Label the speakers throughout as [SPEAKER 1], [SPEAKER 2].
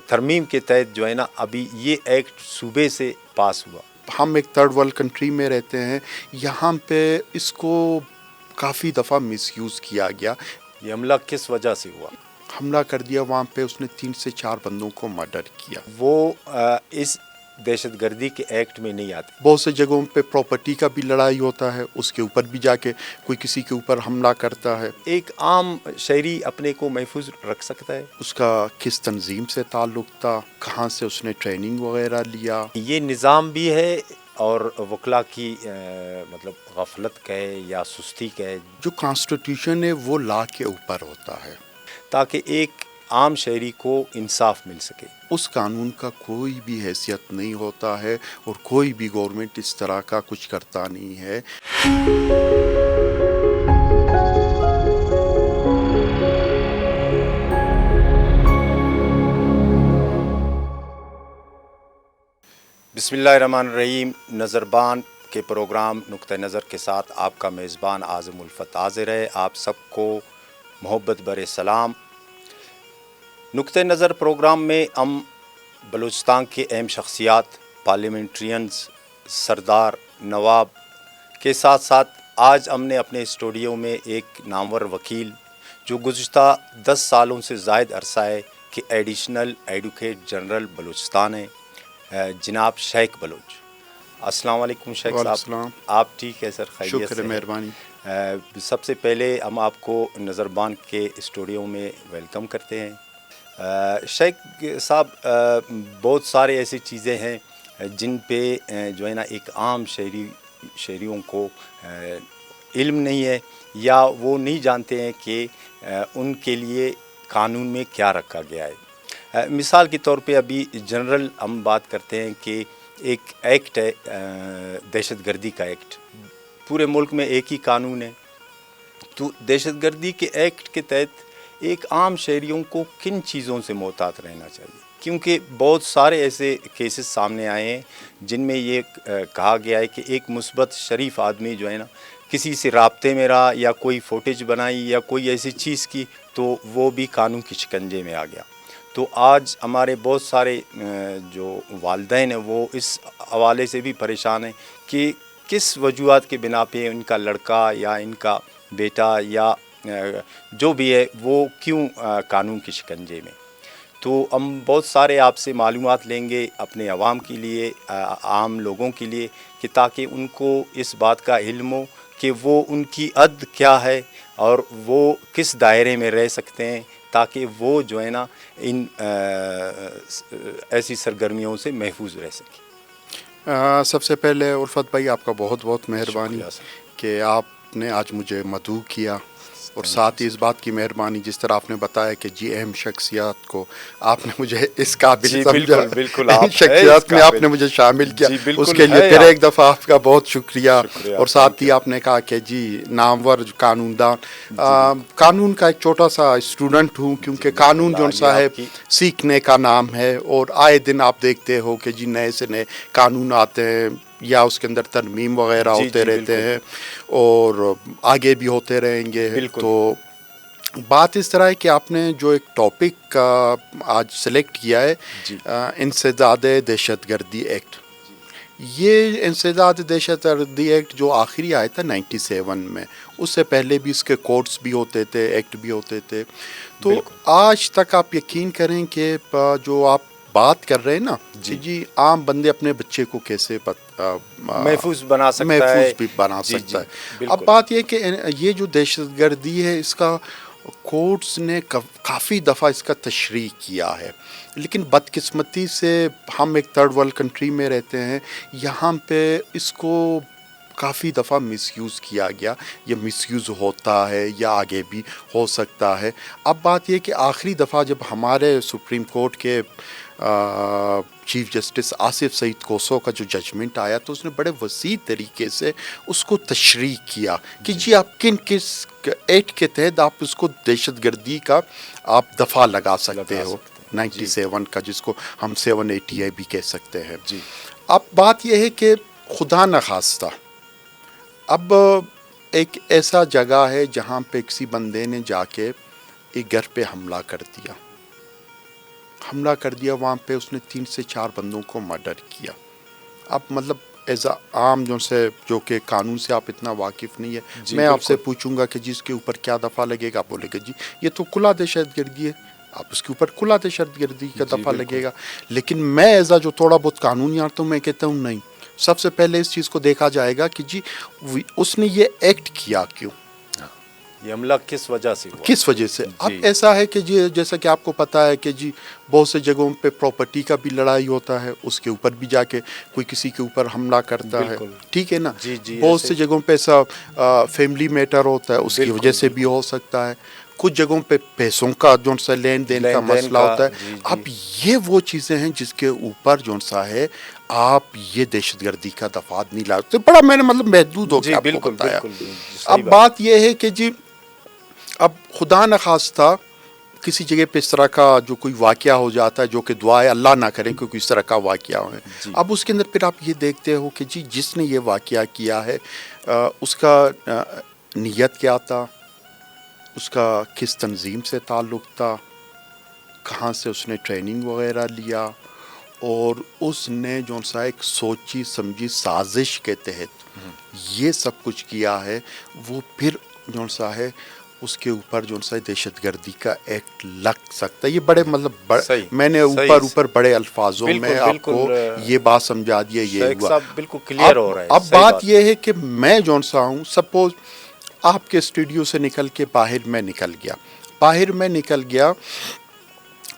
[SPEAKER 1] ترمیم کے تحت جو ہے نا ابھی یہ ایکٹ صوبے سے پاس ہوا.
[SPEAKER 2] ہم ایک تھرڈ ورلڈ کنٹری میں رہتے ہیں، یہاں پہ اس کو کافی دفعہ مس یوز کیا گیا.
[SPEAKER 1] یہ حملہ کس وجہ سے ہوا؟
[SPEAKER 2] حملہ کر دیا وہاں پہ، اس نے 3 سے 4 بندوں کو مرڈر کیا.
[SPEAKER 1] وہ اس دہشت گردی کے ایکٹ میں نہیں آتے.
[SPEAKER 2] بہت سے جگہوں پہ پراپرٹی کا بھی لڑائی ہوتا ہے، اس کے اوپر بھی جا کے کوئی کسی کے اوپر حملہ کرتا ہے.
[SPEAKER 1] ایک عام شہری اپنے کو محفوظ رکھ سکتا ہے؟
[SPEAKER 2] اس کا کس تنظیم سے تعلق تھا، کہاں سے اس نے ٹریننگ وغیرہ لیا.
[SPEAKER 1] یہ نظام بھی ہے اور وکلا کی مطلب غفلت کہے یا سستی کہے.
[SPEAKER 2] جو کانسٹیٹیوشن ہے وہ لا کے اوپر ہوتا ہے
[SPEAKER 1] تاکہ ایک عام شہری کو انصاف مل سکے.
[SPEAKER 2] اس قانون کا کوئی بھی حیثیت نہیں ہوتا ہے اور کوئی بھی گورنمنٹ اس طرح کا کچھ کرتا نہیں ہے.
[SPEAKER 1] بسم اللہ الرحمن الرحیم. نظر بان کے پروگرام نقطہ نظر کے ساتھ آپ کا میزبان اعظم الفت حاضر ہے. آپ سب کو محبت برے سلام. نقطہ نظر پروگرام میں ہم بلوچستان کے اہم شخصیات، پارلیمنٹرینز، سردار، نواب کے ساتھ ساتھ آج ہم نے اپنے اسٹوڈیو میں ایک نامور وکیل جو گزشتہ 10 سالوں سے زائد عرصہ ہے کہ ایڈیشنل ایڈوکیٹ جنرل بلوچستان ہے، جناب شیخ بلوچ. السلام علیکم شیخ صاحب.
[SPEAKER 2] السلام.
[SPEAKER 1] آپ ٹھیک ہے سر؟ خیریت سے؟
[SPEAKER 2] شکر، مہربانی.
[SPEAKER 1] سب سے پہلے ہم آپ کو نظر بان کے اسٹوڈیو میں ویلکم کرتے ہیں. شیخ صاحب، بہت سارے ایسی چیزیں ہیں جن پہ جو ہے نا ایک عام شہریوں کو علم نہیں ہے یا وہ نہیں جانتے ہیں کہ ان کے لیے قانون میں کیا رکھا گیا ہے. مثال کے طور پہ ابھی جنرل ہم بات کرتے ہیں کہ ایک ایکٹ ہے دہشت گردی کا ایکٹ. پورے ملک میں ایک ہی قانون ہے. تو دہشت گردی کے ایکٹ کے تحت ایک عام شہریوں کو کن چیزوں سے محتاط رہنا چاہیے؟ کیونکہ بہت سارے ایسے کیسز سامنے آئے ہیں جن میں یہ کہا گیا ہے کہ ایک مثبت شریف آدمی جو ہے نا کسی سے رابطے میں رہا یا کوئی فوٹیج بنائی یا کوئی ایسی چیز کی تو وہ بھی قانون کے شکنجے میں آ گیا. تو آج ہمارے بہت سارے جو والدین ہیں وہ اس حوالے سے بھی پریشان ہیں کہ کس وجوہات کے بنا پہ ان کا لڑکا یا ان کا بیٹا یا جو بھی ہے وہ کیوں قانون کے شکنجے میں. تو ہم بہت سارے آپ سے معلومات لیں گے اپنے عوام کے لیے، عام لوگوں کے لیے، کہ تاکہ ان کو اس بات کا علم ہو کہ وہ ان کی حد کیا ہے اور وہ کس دائرے میں رہ سکتے ہیں تاکہ وہ جو ہے نا ان ایسی سرگرمیوں سے محفوظ رہ سکیں.
[SPEAKER 2] سب سے پہلے عرفت بھائی آپ کا بہت بہت مہربانی کہ آپ نے آج مجھے مدعو کیا، اور ساتھ ہی اس بات کی مہربانی جس طرح آپ نے بتایا کہ اہم شخصیات کو آپ نے مجھے اس قابل سمجھا، اہم شخصیات میں آپ نے مجھے شامل کیا، اس کے لیے پھر ایک دفعہ آپ کا بہت شکریہ. اور ساتھ ہی آپ نے کہا کہ نامور قانون دان، قانون کا ایک چھوٹا سا اسٹوڈنٹ ہوں، کیونکہ قانون جو سا ہے سیکھنے کا نام ہے، اور آئے دن آپ دیکھتے ہو کہ نئے سے نئے قانون آتے ہیں یا اس کے اندر ترمیم وغیرہ ہوتے رہتے ہیں اور آگے بھی ہوتے رہیں گے. تو بات اس طرح ہے کہ آپ نے جو ایک ٹاپک آج سلیکٹ کیا ہے، انسداد دہشت گردی ایکٹ. یہ انسداد دہشت گردی ایکٹ جو آخری آیا تھا 97 میں، اس سے پہلے بھی اس کے کوڈز بھی ہوتے تھے، ایکٹ بھی ہوتے تھے. تو آج تک آپ یقین کریں کہ جو آپ بات کر رہے ہیں نا عام بندے اپنے بچے کو کیسے
[SPEAKER 1] محفوظ بنا سکتا ہے،
[SPEAKER 2] محفوظ بھی بنا سکتا ہے. اب بات یہ کہ یہ جو دہشت گردی ہے اس کا کورٹس نے کافی دفعہ اس کا تشریح کیا ہے، لیکن بدقسمتی سے ہم ایک تھرڈ ورلڈ کنٹری میں رہتے ہیں، یہاں پہ اس کو کافی دفعہ مس یوز کیا گیا. یہ مس یوز ہوتا ہے یا آگے بھی ہو سکتا ہے. اب بات یہ کہ آخری دفعہ جب ہمارے سپریم کورٹ کے چیف جسٹس آصف سعید کوسو کا جو ججمنٹ آیا تو اس نے بڑے وسیع طریقے سے اس کو تشریح کیا کہ آپ کس ایکٹ کے تحت آپ اس کو دہشت گردی کا آپ دفعہ لگا سکتے ہو، 97 کا جس کو ہم 780 بھی کہہ سکتے ہیں. اب بات یہ ہے کہ خدا نخواستہ اب ایک ایسا جگہ ہے جہاں پہ کسی بندے نے جا کے ایک گھر پہ حملہ کر دیا. حملہ کر دیا وہاں پہ، اس نے 3 سے 4 بندوں کو مرڈر کیا. اب مطلب ایز اے عام جو کہ قانون سے آپ اتنا واقف نہیں ہے، میں آپ سے پوچھوں گا کہ جس کے اوپر کیا دفعہ لگے گا، آپ بولے گا جی یہ تو کھلا دہشت گردی ہے، آپ اس کے اوپر کھلا دہشت گردی کا دفعہ لگے گا. لیکن میں ایز اے جو تھوڑا بہت قانون یارتا ہوں، میں کہتا ہوں نہیں، سب سے پہلے اس چیز کو دیکھا جائے گا کہ جی اس نے یہ ایکٹ کیا کیوں،
[SPEAKER 1] یہ حملہ کس وجہ سے ہوا،
[SPEAKER 2] کس وجہ سے. اب ایسا ہے کہ جی جیسا کہ آپ کو پتا ہے کہ جی بہت سے جگہوں پہ پراپرٹی کا بھی لڑائی ہوتا ہے، اس کے اوپر بھی جا کے کوئی کسی کے اوپر حملہ کرتا ہے، ٹھیک ہے نا. بہت سے جگہوں پہ ایسا فیملی میٹر ہوتا ہے، اس کی وجہ سے بھی ہو سکتا ہے. کچھ جگہوں پہ پیسوں کا جو سا لین دین کا مسئلہ ہوتا ہے. اب یہ وہ چیزیں ہیں جس کے اوپر جو سا ہے آپ یہ دہشت گردی کا دفعات نہیں لا سکتے. بڑا میں نے مطلب محدود ہو کے آپ کو بتایا. اب بات یہ ہے کہ جی اب خدا نخواستہ کسی جگہ پہ اس طرح کا جو کوئی واقعہ ہو جاتا ہے، جو کہ دعائے اللہ نہ کریں کہ کوئی اس طرح کا واقعہ ہو. اب اس کے اندر پھر آپ یہ دیکھتے ہو کہ جی جس نے یہ واقعہ کیا ہے اس کا نیت کیا تھا، اس کا کس تنظیم سے تعلق تھا، کہاں سے اس نے ٹریننگ وغیرہ لیا، اور اس نے جو سا ایک سوچی سمجھی سازش کے تحت یہ سب کچھ کیا ہے. وہ پھر جو سا ہے اس کے اوپر جو سا دہشت گردی کا ایکٹ لگ سکتا ہے. یہ بڑے مطلب میں نے اوپر بڑے الفاظوں میں آپ کو یہ بات سمجھا دیا. یہ ہوا
[SPEAKER 1] بالکل کلیئر ہو رہا ہے.
[SPEAKER 2] اب بات یہ ہے کہ میں جو سا ہوں، سپوز آپ کے اسٹوڈیو سے نکل کے باہر میں نکل گیا،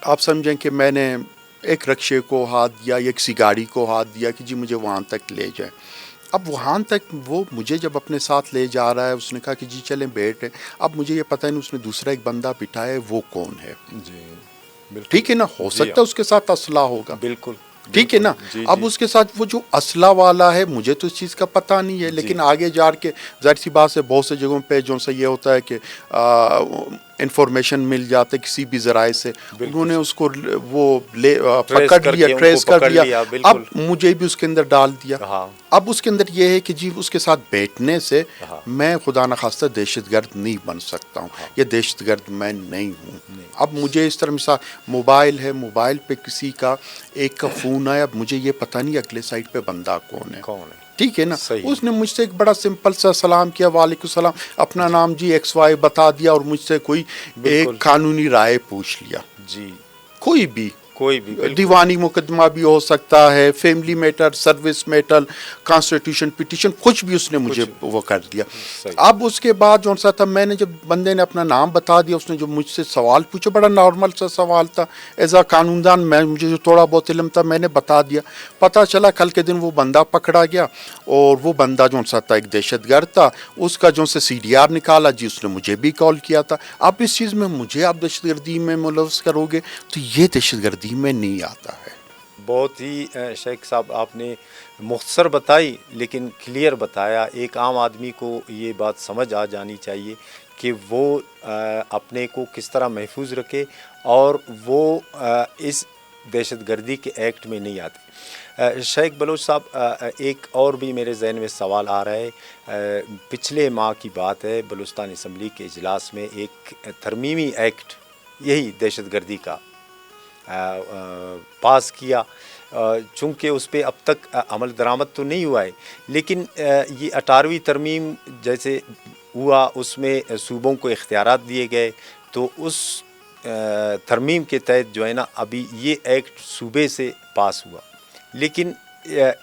[SPEAKER 2] آپ سمجھیں کہ میں نے ایک رکشے کو ہاتھ دیا یا کسی گاڑی کو ہاتھ دیا کہ جی مجھے وہاں تک لے جائیں. اب وہاں تک وہ مجھے جب اپنے ساتھ لے جا رہا ہے، اس نے کہا کہ جی چلیں بیٹھیں. اب مجھے یہ پتہ نہیں اس نے دوسرا ایک بندہ بٹھایا ہے، وہ کون ہے. ٹھیک ہے نا، ہو سکتا ہے اس کے ساتھ اسلحہ ہوگا،
[SPEAKER 1] بالکل
[SPEAKER 2] ٹھیک ہے نا. اب اس کے ساتھ وہ جو اسلحہ والا ہے، مجھے تو اس چیز کا پتہ نہیں ہے، لیکن آگے جا کے ظاہر سی بات سے بہت سے جگہوں پہ جو سا یہ ہوتا ہے کہ انفارمیشن مل جاتا ہے کسی بھی ذرائع سے، انہوں نے اس کو وہ پکڑ لیا، ٹریس کر لیا. اب مجھے بھی اس کے اندر ڈال دیا. اب اس کے اندر یہ ہے کہ جی اس کے ساتھ بیٹھنے سے میں خدا نخواستہ دہشت گرد نہیں بن سکتا ہوں، یا دہشت گرد میں نہیں ہوں. اب مجھے اس طرح مثال موبائل ہے، موبائل پہ کسی کا ایک کا فون آیا، اب مجھے یہ پتہ نہیں اگلے سائڈ پہ بندہ کون ہے، ٹھیک ہے نا. اس نے مجھ سے ایک بڑا سمپل سا سلام کیا، وعلیکم السلام، اپنا نام جی ایکس وائی بتا دیا، اور مجھ سے کوئی ایک قانونی رائے پوچھ لیا. کوئی بھی دیوانی مقدمہ بھی ہو سکتا ہے، family matter, service matter, constitution petition, کچھ بھی اس نے مجھے وہ کر دیا. اب اس کے بعد جو سا تھا، میں نے جب بندے نے اپنا نام بتا دیا، اس نے جو مجھ سے سوال پوچھا، بڑا نارمل سا سوال تھا، ایز اے قانوندان مجھے جو تھوڑا بہت علم تھا میں نے بتا دیا. پتہ چلا کل کے دن وہ بندہ پکڑا گیا، اور وہ بندہ جو سا تھا ایک دہشت گرد تھا. اس کا جو سی ڈی آر نکالا جی، اس نے مجھے بھی کال کیا تھا. اب اس چیز میں مجھے آپ دہشت گردی میں ملوث کرو گے تو یہ دہشت گردی میں نہیں آتا ہے.
[SPEAKER 1] بہت ہی شیخ صاحب آپ نے مختصر بتائی لیکن کلیئر بتایا. ایک عام آدمی کو یہ بات سمجھ آ جانی چاہیے کہ وہ اپنے کو کس طرح محفوظ رکھے اور وہ اس دہشت گردی کے ایکٹ میں نہیں آتے. شیخ بلوچ صاحب، ایک اور بھی میرے ذہن میں سوال آ رہا ہے. پچھلے ماہ کی بات ہے، بلوچستان اسمبلی کے اجلاس میں ایک ترمیمی ایکٹ یہی دہشت گردی کا پاس کیا. چونکہ اس پہ اب تک عمل درآمد تو نہیں ہوا ہے، لیکن یہ 18ویں ترمیم جیسے ہوا اس میں صوبوں کو اختیارات دیے گئے. تو اس ترمیم کے تحت جو ہے نا ابھی یہ ایکٹ صوبے سے پاس ہوا، لیکن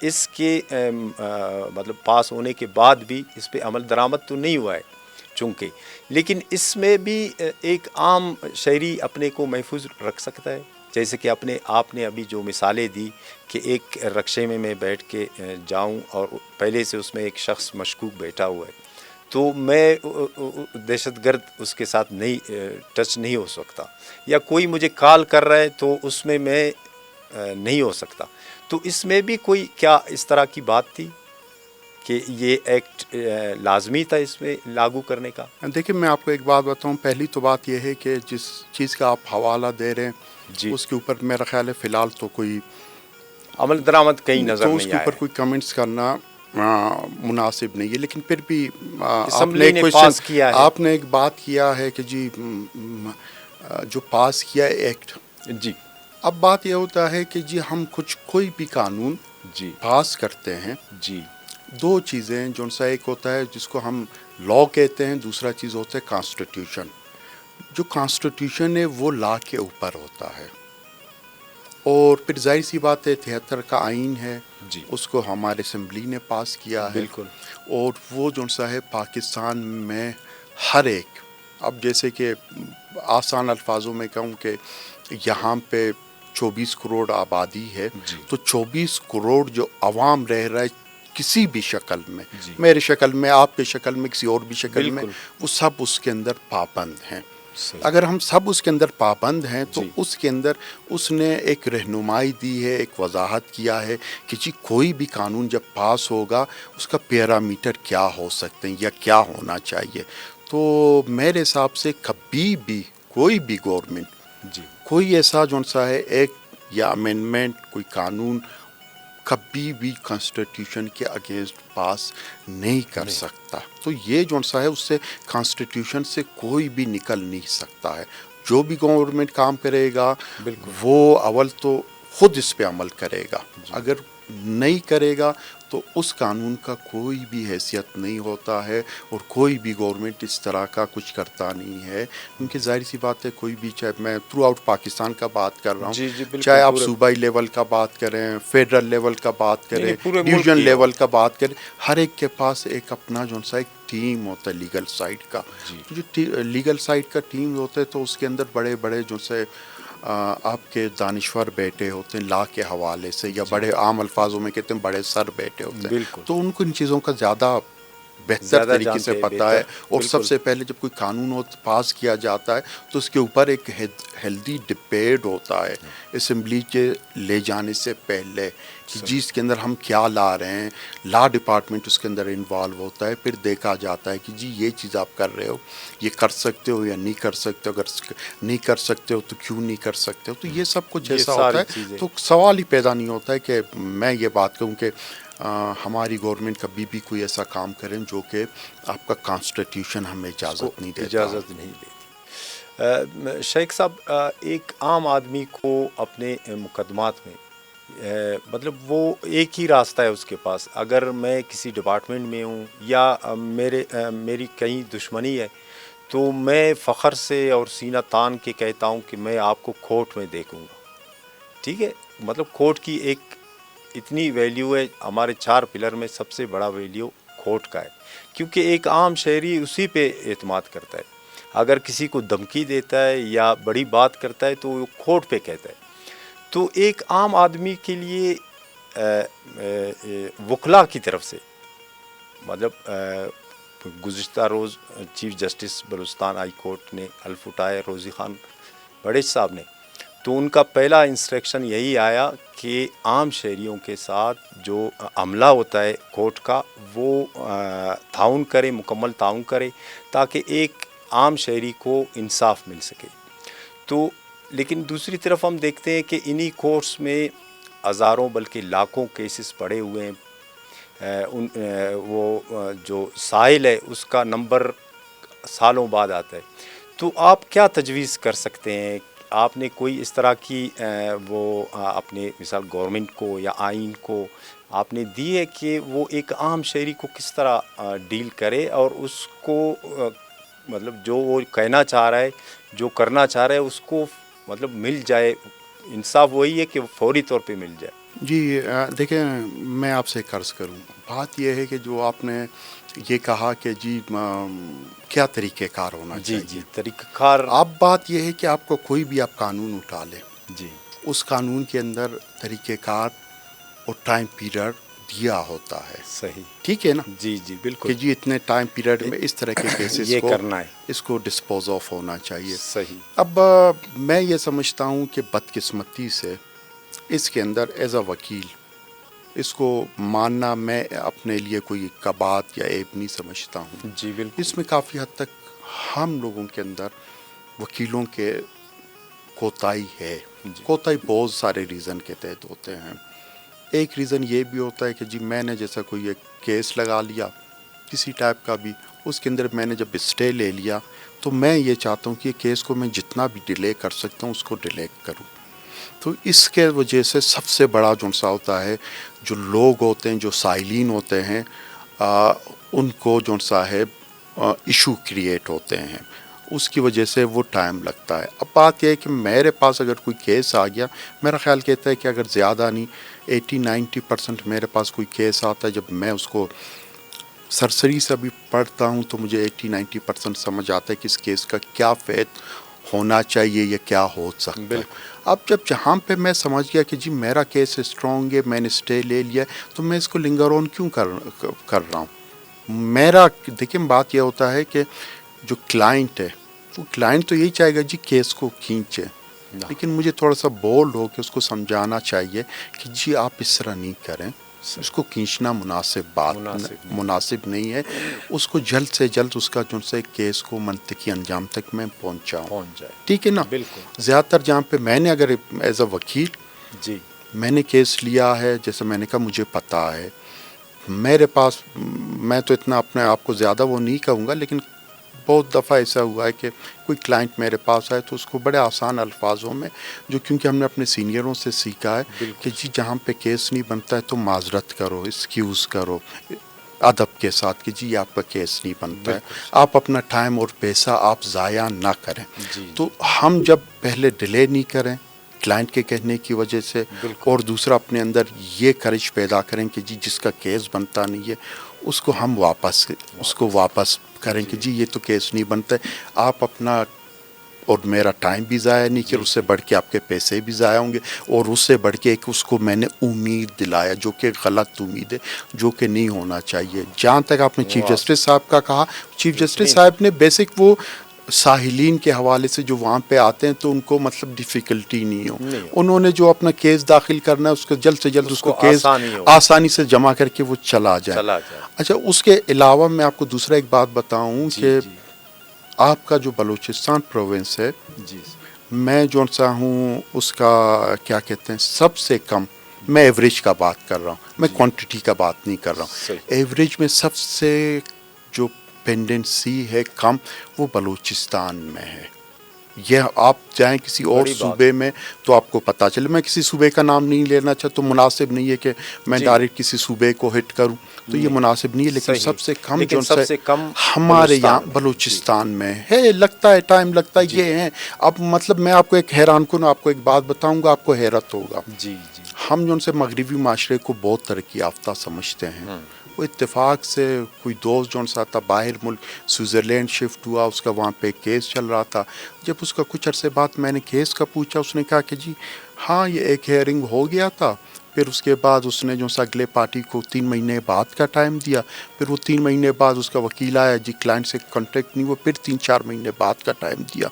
[SPEAKER 1] اس کے مطلب پاس ہونے کے بعد بھی اس پہ عمل درآمد تو نہیں ہوا ہے چونکہ، لیکن اس میں بھی ایک عام شہری اپنے کو محفوظ رکھ سکتا ہے. جیسے کہ آپ نے ابھی جو مثالیں دی کہ ایک رکشے میں بیٹھ کے جاؤں اور پہلے سے اس میں ایک شخص مشکوک بیٹھا ہوا ہے، تو میں دہشت گرد اس کے ساتھ نہیں ٹچ نہیں ہو سکتا، یا کوئی مجھے کال کر رہا ہے تو اس میں نہیں ہو سکتا. تو اس میں بھی کوئی کیا اس طرح کی بات تھی کہ یہ ایکٹ لازمی تھا اس میں لاگو کرنے کا؟
[SPEAKER 2] دیکھیں میں آپ کو ایک بات بتاؤں. پہلی تو بات یہ ہے کہ جس چیز کا آپ حوالہ دے رہے ہیں اس کے اوپر میرا خیال ہے فی الحال تو کوئی
[SPEAKER 1] عمل درآمد کہیں نظر نہیں آیا،
[SPEAKER 2] تو اس کے اوپر کوئی کمنٹس کرنا مناسب نہیں ہے. لیکن پھر بھی آپ نے ایک بات کیا ہے کہ جی جو پاس کیا ہے ایکٹ،
[SPEAKER 1] جی
[SPEAKER 2] اب بات یہ ہوتا ہے کہ جی ہم کوئی بھی قانون
[SPEAKER 1] جی
[SPEAKER 2] پاس کرتے ہیں،
[SPEAKER 1] جی
[SPEAKER 2] دو چیزیں جو سا ایک ہوتا ہے جس کو ہم لا کہتے ہیں، دوسرا چیز ہوتا ہے کانسٹیٹیوشن. جو کانسٹیٹیوشن ہے وہ لا کے اوپر ہوتا ہے، اور پھر ظاہر سی بات ہے 73 کا آئین ہے،
[SPEAKER 1] جی
[SPEAKER 2] اس کو ہمارے اسمبلی نے پاس کیا ہے،
[SPEAKER 1] بالکل
[SPEAKER 2] اور وہ جو سا ہے پاکستان میں ہر ایک، اب جیسے کہ آسان الفاظوں میں کہوں کہ یہاں پہ 24 کروڑ آبادی ہے،
[SPEAKER 1] جی
[SPEAKER 2] تو 24 کروڑ جو عوام رہ رہا ہے کسی بھی شکل میں،
[SPEAKER 1] جی
[SPEAKER 2] میرے شکل میں، آپ کے شکل میں، کسی اور بھی شکل میں،
[SPEAKER 1] بالکل
[SPEAKER 2] وہ سب اس کے اندر پابند ہیں.
[SPEAKER 1] صحیح
[SPEAKER 2] اگر ہم سب اس کے اندر پابند ہیں تو
[SPEAKER 1] جی
[SPEAKER 2] اس کے اندر اس نے ایک رہنمائی دی ہے، ایک وضاحت کیا ہے کہ جی کوئی بھی قانون جب پاس ہوگا اس کا پیرامیٹر کیا ہو سکتے ہیں یا کیا ہونا چاہیے. تو میرے حساب سے کبھی بھی کوئی بھی گورنمنٹ،
[SPEAKER 1] جی
[SPEAKER 2] کوئی ایسا جو سا ہے ایک یا امینڈمنٹ، کوئی قانون کبھی بھی کانسٹیٹیوشن کے اگینسٹ پاس نہیں کر
[SPEAKER 1] نہیں
[SPEAKER 2] سکتا. تو یہ جو سا ہے اس سے کانسٹیٹیوشن سے کوئی بھی نکل نہیں سکتا ہے. جو بھی گورنمنٹ کام کرے گا
[SPEAKER 1] بالکل
[SPEAKER 2] وہ اول تو خود اس پہ عمل کرے گا،
[SPEAKER 1] جی
[SPEAKER 2] اگر نہیں کرے گا تو اس قانون کا کوئی بھی حیثیت نہیں ہوتا ہے، اور کوئی بھی گورنمنٹ اس طرح کا کچھ کرتا نہیں ہے. کیونکہ ظاہر سی بات ہے کوئی بھی، چاہے میں تھرو آؤٹ پاکستان کا بات کر رہا ہوں،
[SPEAKER 1] جی جی بالکل
[SPEAKER 2] چاہے آپ
[SPEAKER 1] پورے
[SPEAKER 2] صوبائی لیول کا بات کریں، فیڈرل لیول کا بات
[SPEAKER 1] نہیں
[SPEAKER 2] کریں،
[SPEAKER 1] نہیں پورے ملک
[SPEAKER 2] ڈویژن
[SPEAKER 1] کی
[SPEAKER 2] لیول کا بات کریں، ہر ایک کے پاس ایک اپنا جو سا ایک ٹیم ہوتا ہے لیگل سائڈ کا.
[SPEAKER 1] جی
[SPEAKER 2] جو لیگل سائڈ کا ٹیم ہوتا ہے تو اس کے اندر بڑے بڑے جو سے آپ کے دانشور بیٹھے ہوتے ہیں لا کے حوالے سے، یا
[SPEAKER 1] جی
[SPEAKER 2] بڑے عام الفاظوں میں کہتے ہیں بڑے سر بیٹھے ہوتے ہیں،
[SPEAKER 1] بالکل
[SPEAKER 2] تو ان کو ان چیزوں کا زیادہ بہتر
[SPEAKER 1] زیادہ
[SPEAKER 2] طریقے سے
[SPEAKER 1] جانتے ہیں
[SPEAKER 2] پتہ ہے.
[SPEAKER 1] بہتر
[SPEAKER 2] اور سب
[SPEAKER 1] بالکل
[SPEAKER 2] سے پہلے جب کوئی قانون پاس کیا جاتا ہے تو اس کے اوپر ایک ہیلدی ڈبیٹ ہوتا ہے اسمبلی کے لے جانے سے پہلے، کہ
[SPEAKER 1] صحیح
[SPEAKER 2] جس کے اندر ہم کیا لا رہے ہیں. لا ڈپارٹمنٹ اس کے اندر انوالو ہوتا ہے، پھر دیکھا جاتا ہے کہ جی یہ چیز آپ کر رہے ہو، یہ کر سکتے ہو یا نہیں کر سکتے ہو، اگر نہیں کر سکتے ہو تو کیوں نہیں کر سکتے ہو. تو یہ سب کچھ
[SPEAKER 1] یہ
[SPEAKER 2] ایسا ہوتا
[SPEAKER 1] ساری
[SPEAKER 2] ہے.
[SPEAKER 1] چیزیں
[SPEAKER 2] تو سوال ہی پیدا نہیں ہوتا ہے کہ میں یہ بات کہوں کہ ہماری گورنمنٹ کبھی بھی کوئی ایسا کام کریں جو کہ آپ کا کانسٹیٹیوشن ہمیں
[SPEAKER 1] اس کو
[SPEAKER 2] اجازت نہیں دیتا.
[SPEAKER 1] اجازت نہیں دیتی. شیخ صاحب ایک عام آدمی کو اپنے مقدمات میں مطلب وہ ایک ہی راستہ ہے اس کے پاس. اگر میں کسی ڈپارٹمنٹ میں ہوں یا میری کہیں دشمنی ہے تو میں فخر سے اور سینہ تان کے کہتا ہوں کہ میں آپ کو کورٹ میں دیکھوں گا. ٹھیک ہے، مطلب کورٹ کی ایک اتنی ویلیو ہے. ہمارے 4 پلر میں سب سے بڑا ویلیو کورٹ کا ہے، کیونکہ ایک عام شہری اسی پہ اعتماد کرتا ہے. اگر کسی کو دھمکی دیتا ہے یا بڑی بات کرتا ہے تو وہ کورٹ پہ کہتا ہے. تو ایک عام آدمی کے لیے وکلا کی طرف سے مطلب گزشتہ روز chief justice Balochistan high court نے حلف اٹھایا روزی خان بڑیچ صاحب نے، تو ان کا پہلا انسٹرکشن یہی آیا کہ عام شہریوں کے ساتھ جو عملہ ہوتا ہے کورٹ کا وہ تعاون کرے، مکمل تعاون کرے، تاکہ ایک عام شہری کو انصاف مل سکے. تو لیکن دوسری طرف ہم دیکھتے ہیں کہ انہی کورٹس میں ہزاروں بلکہ لاکھوں کیسز پڑے ہوئے ہیں. وہ جو سائل ہے اس کا نمبر سالوں بعد آتا ہے. تو آپ کیا تجویز کر سکتے ہیں؟ آپ نے کوئی اس طرح کی وہ اپنے مثال گورنمنٹ کو یا آئین کو آپ نے دی ہے کہ وہ ایک عام شہری کو کس طرح ڈیل کرے اور اس کو مطلب جو وہ کہنا چاہ رہا ہے، جو کرنا چاہ رہا ہے اس کو مطلب مل جائے؟ انصاف وہی ہے کہ فوری طور پہ مل جائے.
[SPEAKER 2] جی دیکھیں، میں آپ سے قرض کروں، بات یہ ہے کہ جو آپ نے یہ کہا کہ جی کیا طریقہ کار ہونا
[SPEAKER 1] جی
[SPEAKER 2] چاہیے.
[SPEAKER 1] طریقہ کار.
[SPEAKER 2] اب بات یہ ہے کہ آپ کو کوئی بھی آپ قانون اٹھا لیں،
[SPEAKER 1] جی
[SPEAKER 2] اس قانون کے اندر طریقہ کار اور ٹائم پیریڈ دیا ہوتا ہے.
[SPEAKER 1] صحیح.
[SPEAKER 2] ٹھیک ہے نا،
[SPEAKER 1] جی بالکل
[SPEAKER 2] کہ جی اتنے ٹائم پیریڈ میں اس طرح کے کیسز
[SPEAKER 1] یہ
[SPEAKER 2] کو
[SPEAKER 1] کرنا ہے.
[SPEAKER 2] اس کو ڈسپوز آف ہونا چاہیے.
[SPEAKER 1] صحیح.
[SPEAKER 2] اب میں یہ سمجھتا ہوں کہ بدقسمتی سے اس کے اندر ایز اے وکیل اس کو ماننا میں اپنے لیے کوئی کبات یا عیب نہیں سمجھتا ہوں.
[SPEAKER 1] جی بالکل.
[SPEAKER 2] اس میں کافی حد تک ہم لوگوں کے اندر وکیلوں کے کوتاہی ہے. کوتاہی بہت سارے ریزن کے تحت ہوتے ہیں. ایک ریزن یہ بھی ہوتا ہے کہ جی میں نے جیسا کوئی ایک کیس لگا لیا کسی ٹائپ کا بھی، اس کے اندر میں نے جب اسٹے لے لیا تو میں یہ چاہتا ہوں کہ کیس کو میں جتنا بھی ڈیلے کر سکتا ہوں اس کو ڈیلے کروں. تو اس کے وجہ سے سب سے بڑا جو سا ہوتا ہے جو لوگ ہوتے ہیں جو سائلین ہوتے ہیں ان کو جو سا ہے ایشو کریٹ ہوتے ہیں، اس کی وجہ سے وہ ٹائم لگتا ہے۔ اب بات یہ ہے کہ میرے پاس اگر کوئی کیس آ گیا، میرا خیال کہتا ہے کہ اگر زیادہ نہیں 80-90% میرے پاس کوئی کیس آتا ہے، جب میں اس کو سرسری سے بھی پڑھتا ہوں تو مجھے 80-90% سمجھ آتا ہے کہ اس کیس کا کیا فیت ہونا چاہیے یا کیا ہو سکتا ہے۔ اب جب جہاں پہ میں سمجھ گیا کہ جی میرا کیس اسٹرانگ ہے، میں نے اسٹے لے لیا تو میں اس کو لنگر آن کیوں کر رہا ہوں؟ میرا دیکھیں بات یہ ہوتا ہے کہ جو کلائنٹ ہے وہ کلائنٹ تو یہی چاہے گا جی کیس کو کھینچے، لیکن مجھے تھوڑا سا بولڈ ہو کے اس کو سمجھانا چاہیے کہ جی آپ اس طرح نہیں کریں، اس کو کھینچنا مناسب نہیں ہے، اس کو جلد سے جلد اس کا جو سے کیس کو منطقی انجام تک میں پہنچ جائے، ٹھیک ہے نا۔
[SPEAKER 1] بالکل
[SPEAKER 2] زیادہ تر جہاں پہ میں نے اگر ایز اے وکیل
[SPEAKER 1] جی
[SPEAKER 2] میں نے کیس لیا ہے، جیسے میں نے کہا مجھے پتہ ہے میرے پاس، میں تو اتنا اپنے آپ کو زیادہ وہ نہیں کہوں گا، لیکن بہت دفعہ ایسا ہوا ہے کہ کوئی کلائنٹ میرے پاس آئے تو اس کو بڑے آسان الفاظوں میں، جو کیونکہ ہم نے اپنے سینئروں سے سیکھا ہے کہ جی جہاں پہ کیس نہیں بنتا ہے تو معذرت کرو، ایکسکیوز کرو ادب کے ساتھ کہ جی آپ کا کیس نہیں بنتا ہے، آپ اپنا ٹائم اور پیسہ آپ ضائع نہ کریں۔ تو ہم جب پہلے ڈیلے نہیں کریں کلائنٹ کے کہنے کی وجہ سے، اور دوسرا اپنے اندر یہ کرج پیدا کریں کہ جی جس کا کیس بنتا نہیں ہے اس کو ہم واپس کریں کہ جی یہ تو کیس نہیں بنتا ہے، آپ اپنا اور میرا ٹائم بھی ضائع نہیں کیا، اس سے بڑھ کے آپ کے پیسے بھی ضائع ہوں گے، اور اس سے بڑھ کے ایک اس کو میں نے امید دلایا جو کہ غلط امید ہے، جو کہ نہیں ہونا چاہیے۔ جہاں تک آپ نے چیف جسٹس صاحب کا کہا، چیف جسٹس صاحب نے بیسک وہ ساحلین کے حوالے سے جو وہاں پہ آتے ہیں تو ان کو مطلب ڈیفیکلٹی نہیں ہو، انہوں نے جو اپنا کیس داخل کرنا ہے اس کو جلد سے جلد اس کو کیس آسانی سے جمع کر کے وہ چلا جائے۔ اچھا اس کے علاوہ میں آپ کو دوسرا ایک بات بتاؤں کہ آپ کا جو بلوچستان پروونس ہے، میں جو سا ہوں اس کا کیا کہتے ہیں سب سے کم، میں ایوریج کا بات کر رہا ہوں، میں کوانٹٹی کا بات نہیں کر رہا ہوں، ایوریج میں سب سے جو پینڈنسی ہے کم وہ بلوچستان میں ہے۔ یہ آپ جائیں کسی اور صوبے میں تو آپ کو پتہ چلے، میں کسی صوبے کا نام نہیں لینا چاہتا تو مناسب نہیں ہے کہ میں ڈائریکٹ کسی صوبے کو ہٹ کروں، تو یہ مناسب نہیں ہے، لیکن سب سے کم جو سے ہمارے یہاں بلوچستان میں ہے، لگتا ہے ٹائم لگتا ہے یہ ہے۔ اب مطلب میں آپ کو ایک حیران کن آپ کو ایک بات بتاؤں گا، آپ کو حیرت ہوگا، ہم جو ان سے مغربی معاشرے کو بہت ترقی یافتہ سمجھتے ہیں، وہ اتفاق سے کوئی دوست جو سا تھا باہر ملک سوئٹزرلینڈ شفٹ ہوا، اس کا وہاں پہ کیس چل رہا تھا، جب اس کا کچھ عرصے بعد میں نے کیس کا پوچھا، اس نے کہا کہ جی ہاں یہ ایک ہیئرنگ ہو گیا تھا، پھر اس کے بعد اس نے جو سا اگلے پارٹی کو 3 مہینے بعد کا ٹائم دیا، پھر وہ 3 مہینے بعد اس کا وکیل آیا، جی کلائنٹ سے کانٹیکٹ نہیں ہوا، پھر 3-4 مہینے بعد کا ٹائم دیا۔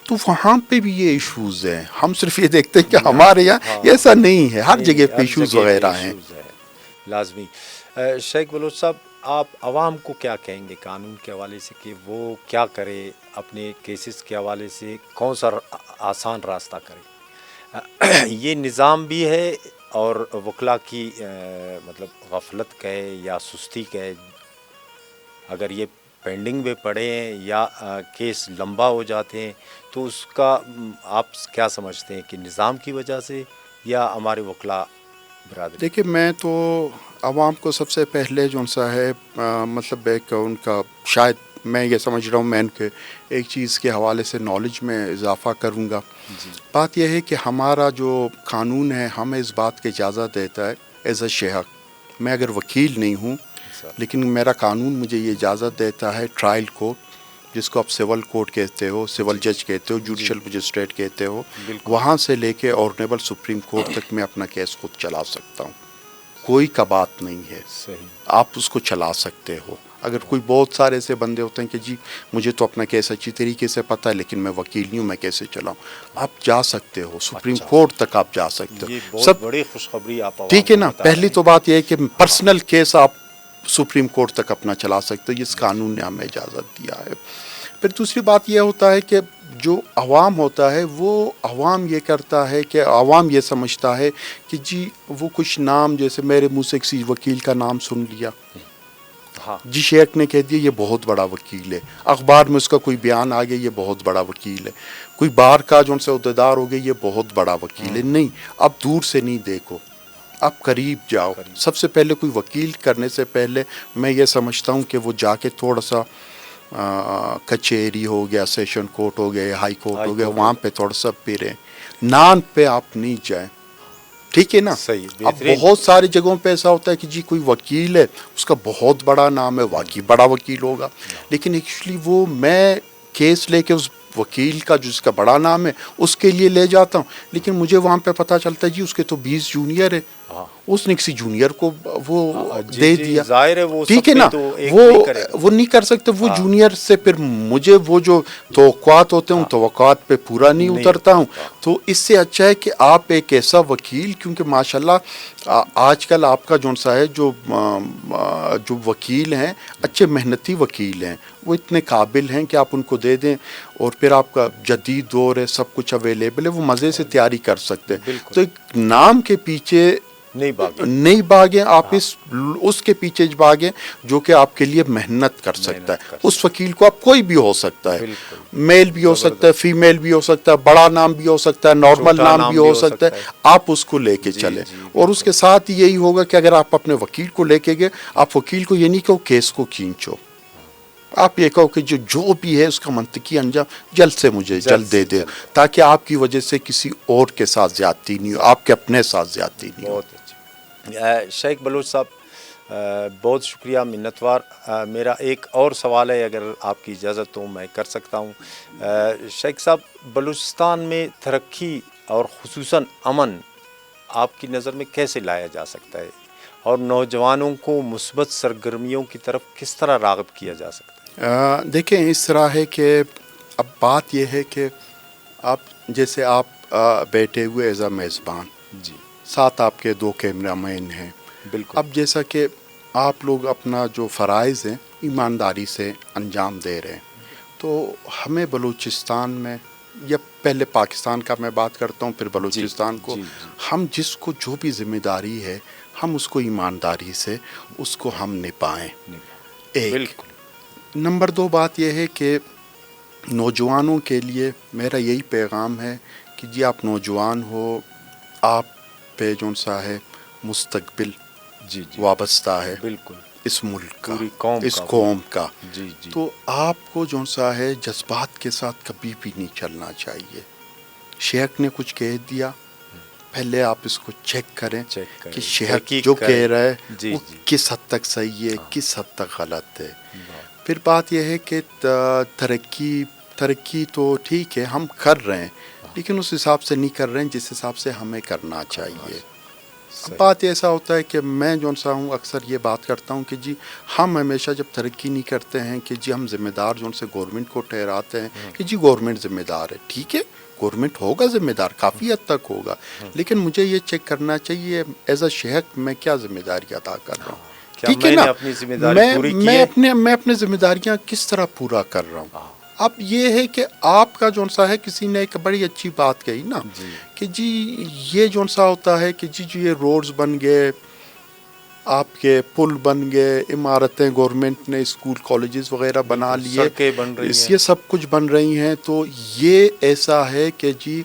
[SPEAKER 2] تو وہاں پہ بھی یہ ایشوز ہیں، ہم صرف یہ دیکھتے ہیں کہ ہمارے یہاں ایسا نہیں ہے، ہر جگہ پہ ایشوز وغیرہ ہیں۔
[SPEAKER 1] لازمی۔ شیخ بلوچ صاحب، آپ عوام کو کیا کہیں گے قانون کے حوالے سے کہ وہ کیا کرے، اپنے کیسز کے حوالے سے کون سا آسان راستہ کرے؟ یہ نظام بھی ہے اور وکلا کی مطلب غفلت کہے یا سستی کہے، اگر یہ پینڈنگ میں پڑے ہیں یا کیس لمبا ہو جاتے ہیں تو اس کا آپ کیا سمجھتے ہیں کہ نظام کی وجہ سے یا ہمارے وکلا برادری؟
[SPEAKER 2] دیکھیے میں تو عوام کو سب سے پہلے جو سا ہے مطلب ایک ان کا شاید میں یہ سمجھ رہا ہوں میں ان کے ایک چیز کے حوالے سے نالج میں اضافہ کروں گا۔ بات یہ ہے کہ ہمارا جو قانون ہے ہمیں اس بات کی اجازت دیتا ہے ایز اے شہر، میں اگر وکیل نہیں ہوں لیکن میرا قانون مجھے یہ اجازت دیتا ہے ٹرائل کورٹ، جس کو آپ سول کورٹ کہتے ہو، سول جج کہتے ہو، جوڈیشل مجسٹریٹ کہتے ہو، وہاں سے لے کے آنریبل سپریم کورٹ تک میں اپنا کیس خود چلا سکتا ہوں، کوئی کا بات نہیں ہے، آپ اس کو چلا سکتے ہو۔ اگر کوئی بہت سارے ایسے بندے ہوتے ہیں کہ جی مجھے تو اپنا کیس اچھی طریقے سے پتہ ہے لیکن میں وکیل نہیں ہوں، میں کیسے چلاؤں، آپ جا سکتے ہو، سپریم کورٹ تک آپ جا سکتے ہو،
[SPEAKER 1] یہ بہت بڑی خوشخبری آپ
[SPEAKER 2] ٹھیک ہے نا۔ پہلی تو بات یہ ہے کہ پرسنل کیس آپ سپریم کورٹ تک اپنا چلا سکتے ہو، اس قانون نے ہمیں اجازت دیا ہے۔ پھر دوسری بات یہ ہوتا ہے کہ جو عوام ہوتا ہے وہ عوام یہ کرتا ہے کہ عوام یہ سمجھتا ہے کہ جی وہ کچھ نام، جیسے میرے منہ سے کسی وکیل کا نام سن لیا، جی شیخ نے کہہ دیا یہ بہت بڑا وکیل ہے، اخبار میں اس کا کوئی بیان آ گیا یہ بہت بڑا وکیل ہے، کوئی بار کا جو ان سے عہدیدار ہو گیا یہ بہت بڑا وکیل ہے، نہیں، اب دور سے نہیں دیکھو، آپ قریب جاؤ. سب سے پہلے کوئی وکیل کرنے سے پہلے میں یہ سمجھتا ہوں کہ وہ جا کے تھوڑا سا کچہری ہو گیا، سیشن کورٹ ہو گیا، ہائی کورٹ ہو گیا، وہاں پہ تھوڑا سا پھریں، نان پہ آپ نہیں جائیں. ٹھیک ہے نا. اب بہت ساری جگہوں پہ ایسا ہوتا ہے کہ جی کوئی وکیل ہے، اس کا بہت بڑا نام ہے، واقعی بڑا وکیل ہوگا، لیکن ایکچولی وہ میں کیس لے کے اس وکیل کا جس کا بڑا نام ہے اس کے لیے لے جاتا ہوں، لیکن مجھے وہاں پہ پتہ چلتا ہے جی اس کے تو 20 جونیئر ہے، اس نے کسی جونیئر کو وہ دے دیا. ٹھیک ہے نا. وہ نہیں کر سکتے، وہ جونیئر سے پھر مجھے وہ جو توقعات ہوتے ہیں ان توقعات پہ پورا نہیں اترتا ہوں. تو اس سے اچھا ہے کہ آپ ایک ایسا وکیل، کیونکہ ماشاءاللہ آج کل آپ کا جون سا ہے جو وکیل ہیں اچھے محنتی وکیل ہیں، وہ اتنے قابل ہیں کہ آپ ان کو دے دیں اور پھر آپ کا جدید دور ہے، سب کچھ اویلیبل ہے، وہ مزے سے تیاری کر سکتے ہیں. تو ایک نام کے پیچھے نہیں بھاگیں آپ، اس کے پیچھے بھاگیں جو کہ آپ کے لیے محنت کر سکتا ہے. اس وکیل کو آپ کوئی بھی ہو سکتا ہے، میل بھی ہو سکتا ہے، فیمیل بھی ہو سکتا ہے، بڑا نام بھی ہو سکتا ہے، نارمل نام بھی ہو سکتا ہے، آپ اس کو لے کے چلیں. اور اس کے ساتھ یہی ہوگا کہ اگر آپ اپنے وکیل کو لے کے گئے، آپ وکیل کو یہ نہیں کہو کیس کو کھینچو، آپ یہ کہو کہ جو بھی ہے اس کا منطقی انجام جلد سے مجھے جلد دے دے، تاکہ آپ کی وجہ سے کسی اور کے ساتھ زیادتی نہیں ہو، آپ کے اپنے ساتھ زیادتی نہیں ہو.
[SPEAKER 1] شیخ بلوچ صاحب بہت شکریہ، منتوار. میرا ایک اور سوال ہے، اگر آپ کی اجازت ہو میں کر سکتا ہوں. شیخ صاحب، بلوچستان میں ترقی اور خصوصاً امن آپ کی نظر میں کیسے لایا جا سکتا ہے، اور نوجوانوں کو مثبت سرگرمیوں کی طرف کس طرح راغب کیا جا سکتا ہے؟
[SPEAKER 2] دیکھیں اس طرح ہے کہ اب بات یہ ہے کہ آپ جیسے آپ بیٹھے ہوئے ایز اے میزبان،
[SPEAKER 1] جی،
[SPEAKER 2] ساتھ آپ کے 2 کیمرہ مین ہیں.
[SPEAKER 1] بالکل.
[SPEAKER 2] اب جیسا کہ آپ لوگ اپنا جو فرائض ہیں ایمانداری سے انجام دے رہے ہیں، تو ہمیں بلوچستان میں، یا پہلے پاکستان کا میں بات کرتا ہوں پھر بلوچستان کو، ہم جس کو جو بھی ذمہ داری ہے ہم اس کو ایمانداری سے اس کو ہم نبھائیں. ایک نمبر 2 بات یہ ہے کہ نوجوانوں کے لیے میرا یہی پیغام ہے کہ جی آپ نوجوان ہو، آپ پہ جون سا ہے مستقبل وابستہ ہے، بالکل، اس ملک کا، اس قوم کا. تو آپ کو جون سا ہے جذبات کے ساتھ کبھی بھی نہیں چلنا چاہیے. شیخ نے کچھ کہہ دیا، پہلے آپ اس کو چیک کریں کہ شیخ جو کہہ رہا ہے وہ کس حد تک صحیح ہے، کس حد تک غلط ہے. پھر بات یہ ہے کہ ترقی تو ٹھیک ہے ہم کر رہے ہیں، لیکن اس حساب سے نہیں کر رہے ہیں جس حساب سے ہمیں کرنا چاہیے. بات ایسا ہوتا ہے کہ میں جون سا ہوں اکثر یہ بات کرتا ہوں کہ جی ہم ہمیشہ جب ترقی نہیں کرتے ہیں کہ جی ہم ذمہ دار جون سے گورنمنٹ کو ٹھہراتے ہیں کہ جی گورنمنٹ ذمہ دار ہے. ٹھیک ہے، گورنمنٹ ہوگا ذمہ دار، کافی حد تک ہوگا، لیکن مجھے یہ چیک کرنا چاہیے ایز اے شیخ میں کیا ذمہ داری ادا کر رہا ہوں. ٹھیک ہے نا، میں اپنی ذمہ داریاں کس طرح پورا کر رہا ہوں. اب یہ ہے کہ آپ کا جون سا ہے، کسی نے ایک بڑی اچھی بات کہی نا کہ جی یہ جون سا ہوتا ہے کہ جی یہ روڈز بن گئے، آپ کے پل بن گئے، عمارتیں گورنمنٹ نے اسکول کالجز وغیرہ بنا لیے، یہ سب کچھ بن رہی ہیں. تو یہ ایسا ہے کہ جی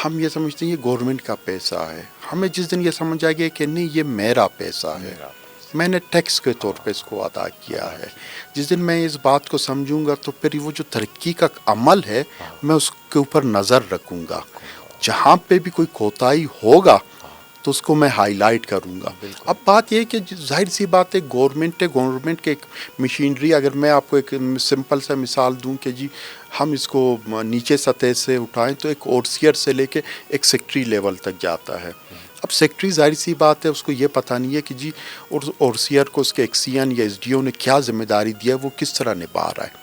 [SPEAKER 2] ہم یہ سمجھتے ہیں یہ گورنمنٹ کا پیسہ ہے. ہمیں جس دن یہ سمجھ آئے گا کہ نہیں یہ میرا پیسہ ہے، میں نے ٹیکس کے طور پہ اس کو ادا کیا ہے، جس دن میں اس بات کو سمجھوں گا تو پھر وہ جو ترقی کا عمل ہے میں اس کے اوپر نظر رکھوں گا. جہاں پہ بھی کوئی کوتاہی ہوگا تو اس کو میں ہائی لائٹ کروں گا. اب بات یہ کہ ظاہر سی بات ہے گورنمنٹ کے ایک مشینری، اگر میں آپ کو ایک سمپل سا مثال دوں کہ جی ہم اس کو نیچے سطح سے اٹھائیں تو ایک اوورسیئر سے لے کے ایک سیکٹری لیول تک جاتا ہے. اب سیکٹری ظاہر سی بات ہے اس کو یہ پتہ نہیں ہے کہ جی اوورسیئر کو اس کے ایکسین یا ایس ڈی او نے کیا ذمہ داری دیا ہے، وہ کس طرح نبھا رہا ہے.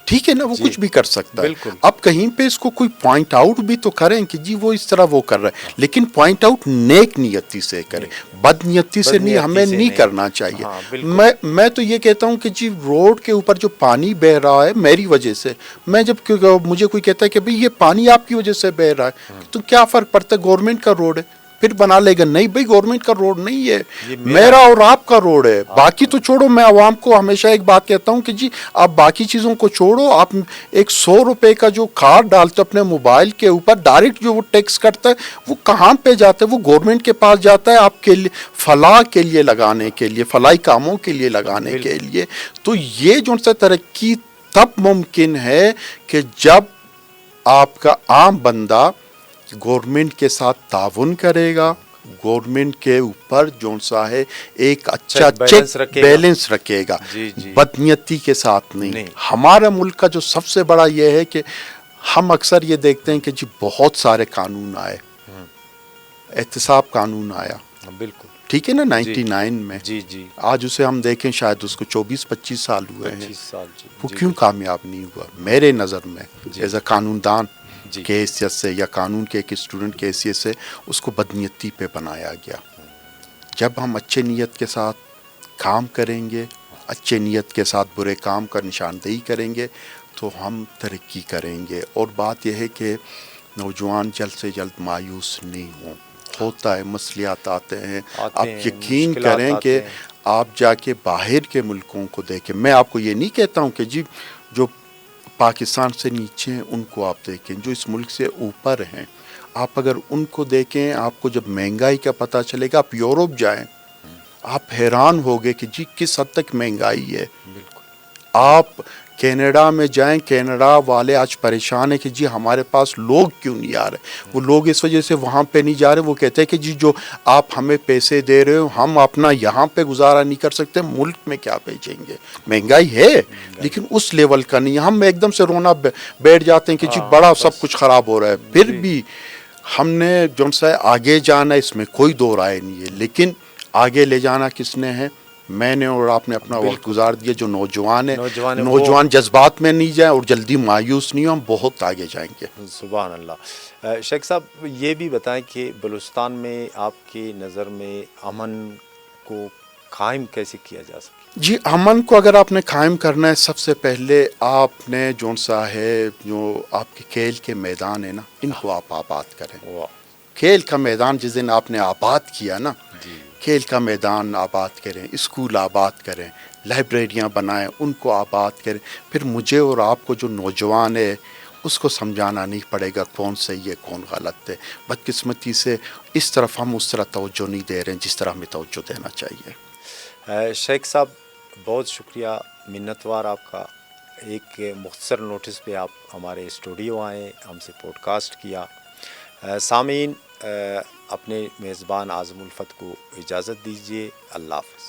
[SPEAKER 2] ٹھیک ہے نا، وہ کچھ بھی کر سکتا ہے. اب کہیں پہ اس کو کوئی پوائنٹ آؤٹ بھی تو کریں کہ جی وہ اس طرح وہ کر رہا ہے، لیکن پوائنٹ آؤٹ نیک نیتی سے کریں، بد نیتی سے نہیں، ہمیں نہیں کرنا چاہیے. میں تو یہ کہتا ہوں کہ جی روڈ کے اوپر جو پانی بہ رہا ہے میری وجہ سے، میں جب مجھے کوئی کہتا ہے کہ بھئی یہ پانی آپ کی وجہ سے بہ رہا ہے تو کیا فرق پڑتا ہے، گورنمنٹ کا روڈ ہے، پھر بنا لے گا. نہیں بھائی گورنمنٹ کا روڈ نہیں ہے,
[SPEAKER 1] یہ
[SPEAKER 2] میرا اور آپ کا روڈ ہے. باقی تو چھوڑو, میں عوام کو ہمیشہ ایک بات کہتا ہوں کہ جی آپ باقی چیزوں کو چھوڑو, آپ ایک 100 روپے کا جو کارڈ ڈالتے اپنے موبائل کے اوپر, ڈائریکٹ جو وہ ٹیکس کرتا ہے وہ کہاں پہ جاتا ہے؟ وہ گورنمنٹ کے پاس جاتا ہے آپ کے لیے فلاح کے لیے لگانے کے لیے, فلاحی کاموں کے لیے لگانے کے لیے. تو یہ جو سا ترقی تب ممکن ہے کہ جب آپ کا عام بندہ گورنمنٹ کے ساتھ تعاون کرے گا, گورنمنٹ کے اوپر جو سا ہے ایک اچھا چیک بیلنس رکھے گا, بدنیتی کے ساتھ نہیں. ہمارے ملک کا جو سب سے بڑا یہ ہے کہ ہم اکثر یہ دیکھتے ہیں کہ جی بہت سارے قانون آئے, احتساب قانون آیا,
[SPEAKER 1] بالکل
[SPEAKER 2] ٹھیک ہے نا 99 میں,
[SPEAKER 1] جی
[SPEAKER 2] آج اسے ہم دیکھیں شاید اس کو 24-25 سال ہوئے ہیں,
[SPEAKER 1] 25 سال
[SPEAKER 2] وہ کیوں کامیاب نہیں ہوا؟ میرے نظر میں ایز اے قانون دان کے حیثیت سے یا قانون کے ایک اسٹوڈنٹ کے حیثیت سے اس کو بدنیتی پہ بنایا گیا. جب ہم اچھے نیت کے ساتھ کام کریں گے, اچھے نیت کے ساتھ برے کام کا نشاندہی کریں گے تو ہم ترقی کریں گے. اور بات یہ ہے کہ نوجوان جلد سے جلد مایوس نہیں ہوں. ہوتا ہے, مسئلات آتے ہیں, آپ یقین کریں کہ آپ جا کے باہر کے ملکوں کو دیکھیں. میں آپ کو یہ نہیں کہتا ہوں کہ جی جو پاکستان سے نیچے ہیں ان کو آپ دیکھیں, جو اس ملک سے اوپر ہیں آپ اگر ان کو دیکھیں, آپ کو جب مہنگائی کا پتہ چلے گا. آپ یورپ جائیں, آپ حیران ہوگے کہ جی کس حد تک مہنگائی ہے. آپ کینیڈا میں جائیں, کینیڈا والے آج پریشان ہیں کہ جی ہمارے پاس لوگ کیوں نہیں آ رہے. وہ لوگ اس وجہ سے وہاں پہ نہیں جا رہے, وہ کہتے ہیں کہ جی جو آپ ہمیں پیسے دے رہے ہو ہم اپنا یہاں پہ گزارا نہیں کر سکتے, ملک میں کیا بھیجیں گے. مہنگائی ہے لیکن اس لیول کا نہیں. ہم ایک دم سے رونا بیٹھ جاتے ہیں کہ جی بڑا سب کچھ خراب ہو رہا ہے. پھر بھی ہم نے جو سا آگے جانا, اس میں کوئی دو رائے نہیں ہے, لیکن آگے لے جانا کس نے ہے؟ میں نے اور آپ نے اپنا وقت گزار دیا. جو نوجوان ہیں, نوجوان جذبات میں نہیں جائیں اور جلدی مایوس نہیں ہوں, ہم بہت آگے جائیں گے.
[SPEAKER 1] سبحان اللہ. شیخ صاحب یہ بھی بتائیں کہ بلوچستان میں آپ کی نظر میں امن کو قائم کیسے کیا جا سکے؟
[SPEAKER 2] جی امن کو اگر آپ نے قائم کرنا ہے, سب سے پہلے آپ نے جو سا ہے جو آپ کے کھیل کے میدان ہیں نا, ان کو آپ آباد کریں. کھیل کا میدان جس دن آپ نے آباد کیا نا, کھیل کا میدان آباد کریں, اسکول آباد کریں, لائبریریاں بنائیں, ان کو آباد کریں. پھر مجھے اور آپ کو جو نوجوان ہے اس کو سمجھانا نہیں پڑے گا کون صحیح ہے کون غلط ہے. بدقسمتی سے اس طرف ہم اس طرح توجہ نہیں دے رہے ہیں جس طرح ہمیں توجہ دینا چاہیے.
[SPEAKER 1] شیخ صاحب بہت شکریہ, منتوار آپ کا. ایک مختصر نوٹس پہ آپ ہمارے اسٹوڈیو آئیں, ہم سے پوڈ کاسٹ کیا. سامعین اپنے میزبان اعظم الفت کو اجازت دیجیے. اللہ حافظ.